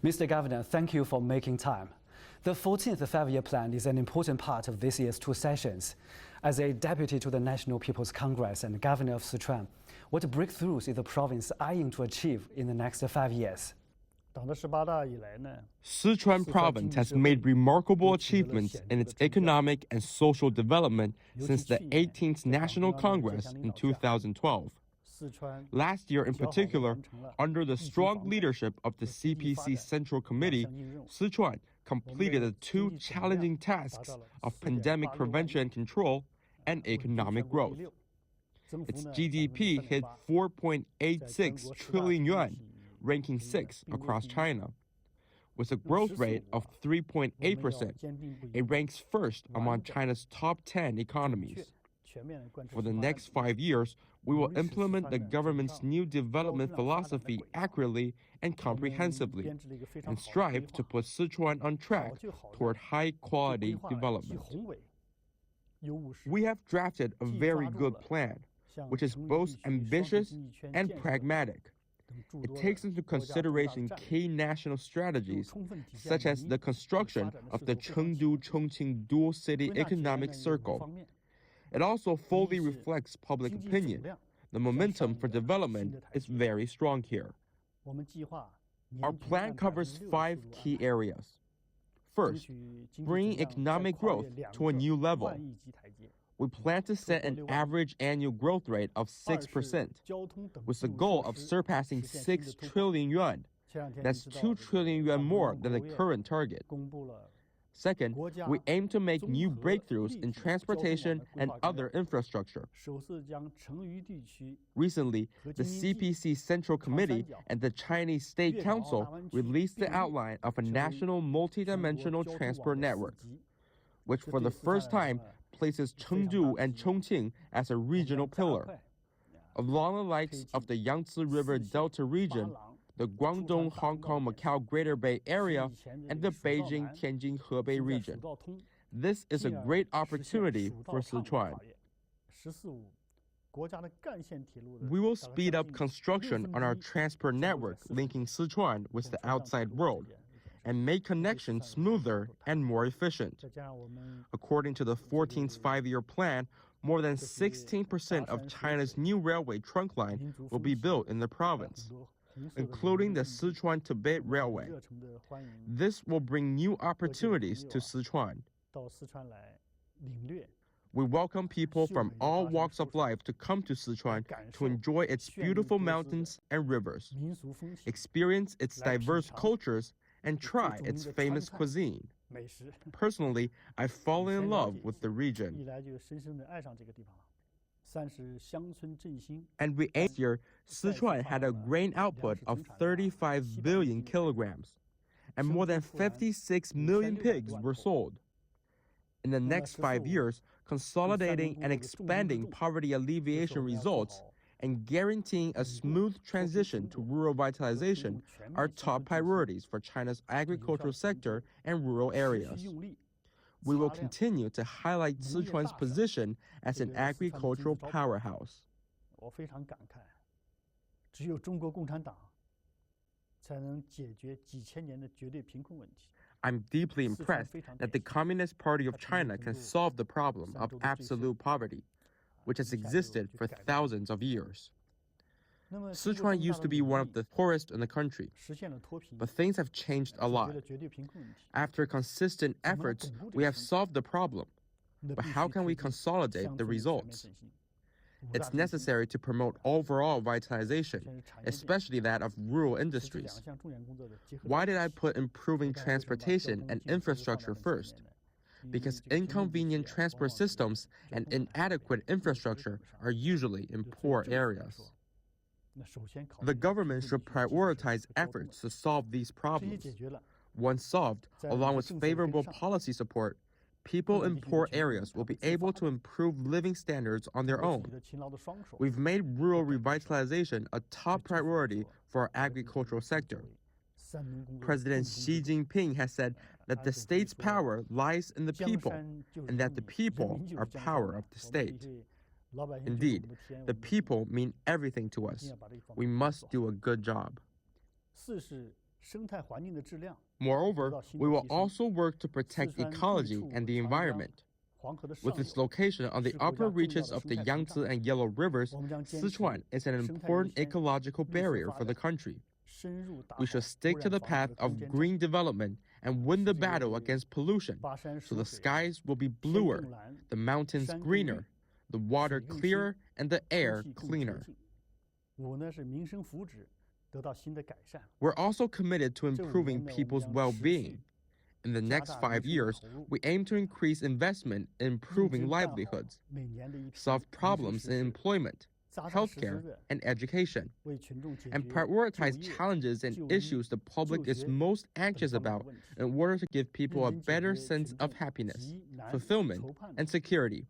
Mr. Governor, thank you for making time. The 14th Five-Year Plan is an important part of this year's two sessions. As a deputy to the National People's Congress and Governor of Sichuan, what breakthroughs is the province eyeing to achieve in the next 5 years? Sichuan province has made remarkable achievements in its economic and social development since the 18th National Congress in 2012. Last year in particular, under the strong leadership of the CPC Central Committee, Sichuan completed the two challenging tasks of pandemic prevention and control and economic growth. Its GDP hit 4.86 trillion yuan, ranking 6th across China. With a growth rate of 3.8%, it ranks first among China's top 10 economies. For the next 5 years, we will implement the government's new development philosophy accurately and comprehensively, and strive to put Sichuan on track toward high-quality development. We have drafted a very good plan, which is both ambitious and pragmatic. It takes into consideration key national strategies, such as the construction of the Chengdu-Chongqing dual city economic circle. It also fully reflects public opinion. The momentum for development is very strong here. Our plan covers 5 key areas. First, bringing economic growth to a new level. We plan to set an average annual growth rate of 6%, with the goal of surpassing 6 trillion yuan. That's 2 trillion yuan more than the current target. Second, we aim to make new breakthroughs in transportation and other infrastructure. Recently, the CPC Central Committee and the Chinese State Council released the outline of a national multidimensional transport network, which for the first time places Chengdu and Chongqing as a regional pillar. Along the likes of the Yangtze River Delta region, the Guangdong, Hong Kong, Macau Greater Bay Area, and the Beijing, Tianjin, Hebei region. This is a great opportunity for Sichuan. We will speed up construction on our transport network linking Sichuan with the outside world and make connections smoother and more efficient. According to the 14th Five-Year Plan, more than 16% of China's new railway trunk line will be built in the province, including the Sichuan-Tibet Railway. This will bring new opportunities to Sichuan. We welcome people from all walks of life to come to Sichuan to enjoy its beautiful mountains and rivers, experience its diverse cultures, and try its famous cuisine. Personally, I've fallen in love with the region. And we aim year, Sichuan had a grain output of 35 billion kilograms, and more than 56 million pigs were sold. In the next 5 years, consolidating and expanding poverty alleviation results and guaranteeing a smooth transition to rural revitalization are top priorities for China's agricultural sector and rural areas. We will continue to highlight Sichuan's position as an agricultural powerhouse. I'm deeply impressed that the Communist Party of China can solve the problem of absolute poverty, which has existed for thousands of years. Sichuan used to be one of the poorest in the country, but things have changed a lot. After consistent efforts, we have solved the problem. But how can we consolidate the results? It's necessary to promote overall vitalization, especially that of rural industries. Why did I put improving transportation and infrastructure first? Because inconvenient transport systems and inadequate infrastructure are usually in poor areas. The government should prioritize efforts to solve these problems. Once solved, along with favorable policy support, people in poor areas will be able to improve living standards on their own. We've made rural revitalization a top priority for our agricultural sector. President Xi Jinping has said that the state's power lies in the people, and that the people are power of the state. Indeed, the people mean everything to us. We must do a good job. Moreover, we will also work to protect ecology and the environment. With its location on the upper reaches of the Yangtze and Yellow Rivers, Sichuan is an important ecological barrier for the country. We should stick to the path of green development and win the battle against pollution, so the skies will be bluer, the mountains greener, the water clearer, and the air cleaner. We're also committed to improving people's well-being. In the next 5 years, we aim to increase investment in improving livelihoods, solve problems in employment, healthcare, and education, and prioritize challenges and issues the public is most anxious about in order to give people a better sense of happiness, fulfillment, and security.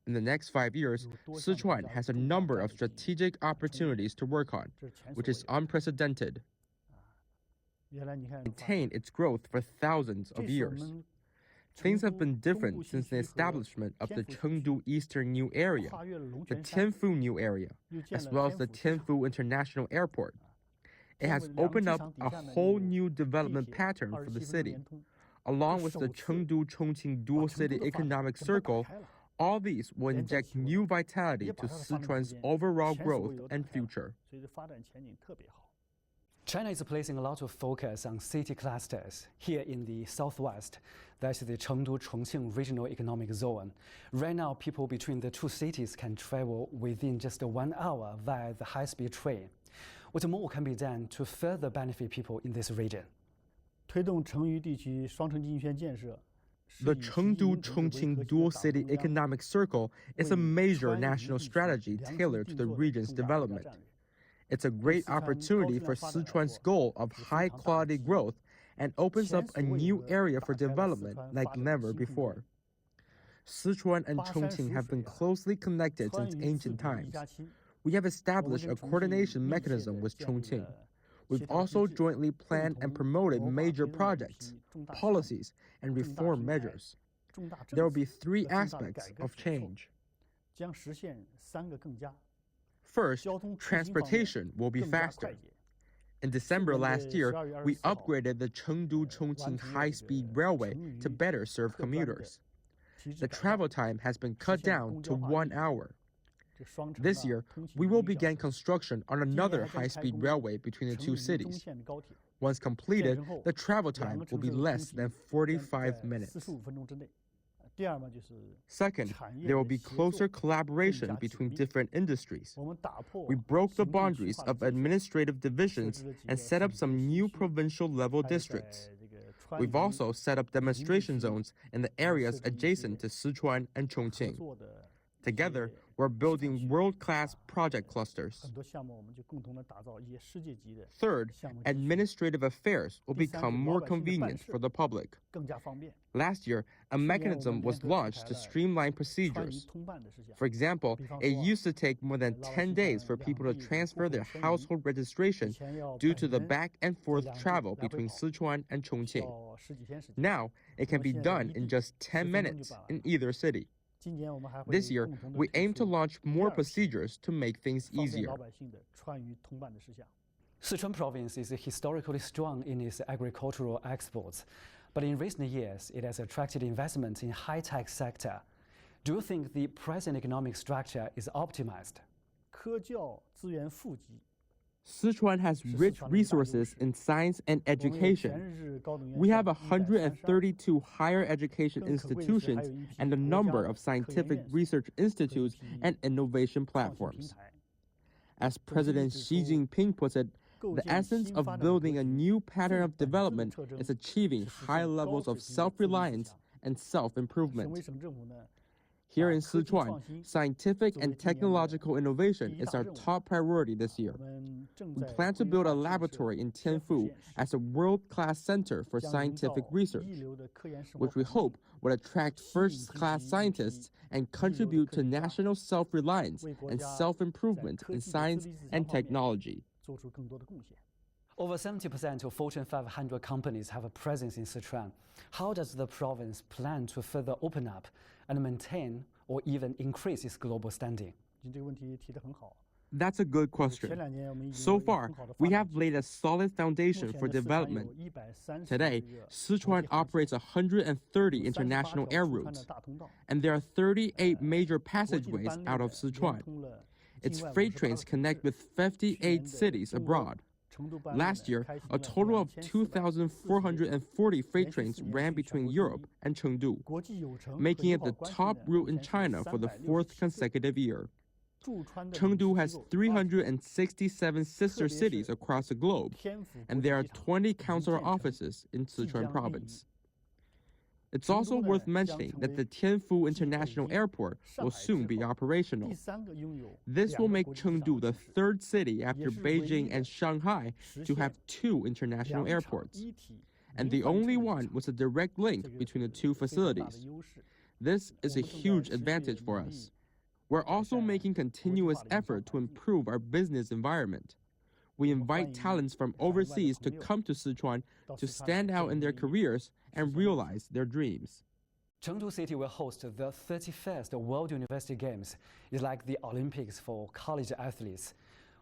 In the next 5 years, Sichuan has a number of strategic opportunities to work on, which is unprecedented. Maintain its growth for thousands of years. Things have been different since the establishment of the Chengdu Eastern New Area, the Tianfu New Area, as well as the Tianfu International Airport. It has opened up a whole new development pattern for the city. Along with the Chengdu-Chongqing dual city economic circle, all these will inject new vitality to Sichuan's overall growth and future. China is placing a lot of focus on city clusters. Here in the southwest, there's the Chengdu-Chongqing Regional Economic Zone. Right now, people between the two cities can travel within just 1 hour via the high-speed train. What more can be done to further benefit people in this region? The Chengdu-Chongqing dual city economic circle is a major national strategy tailored to the region's development. It's a great opportunity for Sichuan's goal of high-quality growth and opens up a new area for development like never before. Sichuan and Chongqing have been closely connected since ancient times. We have established a coordination mechanism with Chongqing. We've also jointly planned and promoted major projects, policies, and reform measures. There will be 3 aspects of change. First, transportation will be faster. In December last year, we upgraded the Chengdu-Chongqing high-speed railway to better serve commuters. The travel time has been cut down to 1 hour. This year, we will begin construction on another high-speed railway between the two cities. Once completed, the travel time will be less than 45 minutes. Second, there will be closer collaboration between different industries. We broke the boundaries of administrative divisions and set up some new provincial-level districts. We've also set up demonstration zones in the areas adjacent to Sichuan and Chongqing. Together, we're building world-class project clusters. Third, administrative affairs will become more convenient for the public. Last year, a mechanism was launched to streamline procedures. For example, it used to take more than 10 days for people to transfer their household registration due to the back and forth travel between Sichuan and Chongqing. Now, it can be done in just 10 minutes in either city. This year, we aim to launch more procedures to make things easier. Sichuan province is historically strong in its agricultural exports, but in recent years, it has attracted investment in high-tech sector. Do you think the present economic structure is optimized? Sichuan has rich resources in science and education. We have 132 higher education institutions and a number of scientific research institutes and innovation platforms. As President Xi Jinping puts it, the essence of building a new pattern of development is achieving high levels of self-reliance and self-improvement. Here in Sichuan, scientific and technological innovation is our top priority this year. We plan to build a laboratory in Tianfu as a world-class center for scientific research, which we hope will attract first-class scientists and contribute to national self-reliance and self-improvement in science and technology. Over 70% of Fortune 500 companies have a presence in Sichuan. How does the province plan to further open up and maintain or even increase its global standing? That's a good question. So far, we have laid a solid foundation for development. Today, Sichuan operates 130 international air routes, and there are 38 major passageways out of Sichuan. Its freight trains connect with 58 cities abroad. Last year, a total of 2,440 freight trains ran between Europe and Chengdu, making it the top route in China for the fourth consecutive year. Chengdu has 367 sister cities across the globe, and there are 20 consular offices in Sichuan province. It's also worth mentioning that the Tianfu International Airport will soon be operational. This will make Chengdu the third city after Beijing and Shanghai to have two international airports, and the only one with a direct link between the two facilities. This is a huge advantage for us. We're also making continuous effort to improve our business environment. We invite talents from overseas to come to Sichuan to stand out in their careers and realize their dreams. Chengdu City will host the 31st World University Games. It's like the Olympics for college athletes.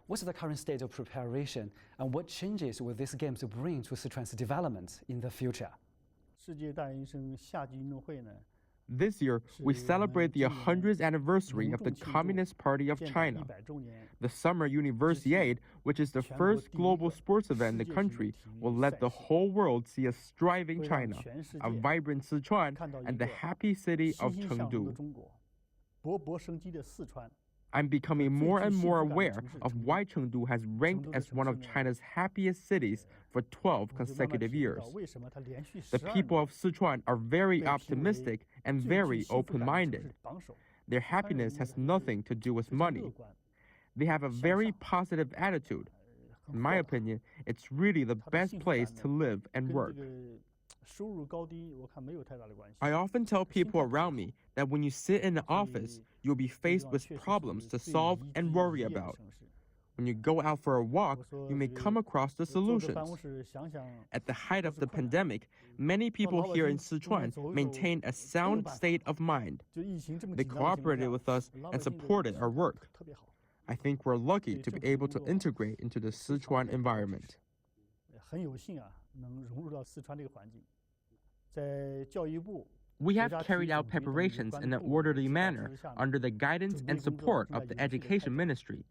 What's the current state of preparation, and what changes will these games bring to Sichuan's development in the future? This year, we celebrate the 100th anniversary of the Communist Party of China. The Summer Universiade, which is the first global sports event in the country, will let the whole world see a striving China, a vibrant Sichuan, and the happy city of Chengdu. I'm becoming more and more aware of why Chengdu has ranked as one of China's happiest cities for 12 consecutive years. The people of Sichuan are very optimistic and very open-minded. Their happiness has nothing to do with money. They have a very positive attitude. In my opinion, it's really the best place to live and work. I often tell people around me that when you sit in an office, you'll be faced with problems to solve and worry about. When you go out for a walk, you may come across the solutions. At the height of the pandemic, many people here in Sichuan maintained a sound state of mind. They cooperated with us and supported our work. I think we're lucky to be able to integrate into the Sichuan environment. We have carried out preparations in an orderly manner under the guidance and support of the Education Ministry,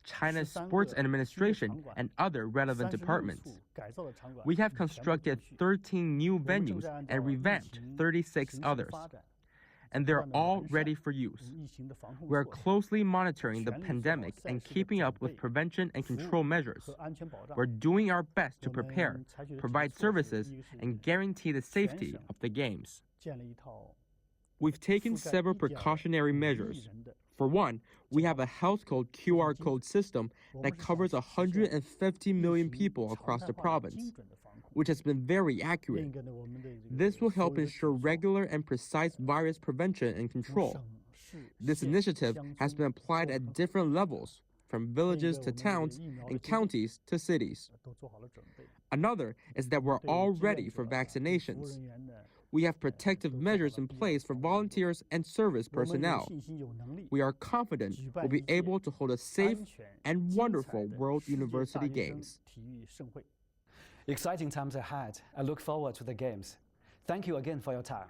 China's Sports Administration, and other relevant departments. We have constructed 13 new venues and revamped 36 others, and they're all ready for use. We're closely monitoring the pandemic and keeping up with prevention and control measures. We're doing our best to prepare, provide services, and guarantee the safety of the games. We've taken several precautionary measures. For one, we have a health code QR code system that covers 150 million people across the province, which has been very accurate. This will help ensure regular and precise virus prevention and control. This initiative has been applied at different levels, from villages to towns and counties to cities. Another is that we're all ready for vaccinations. We have protective measures in place for volunteers and service personnel. We are confident we'll be able to hold a safe and wonderful World University Games. Exciting times ahead. I look forward to the Games. Thank you again for your time.